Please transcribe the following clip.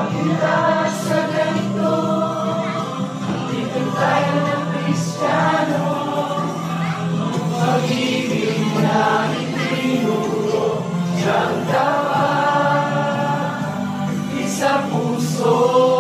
Pagkita sa ganito, dito tayo ng Kristiyano. Pag-ibig na itinuro siyang dapat, isa puso.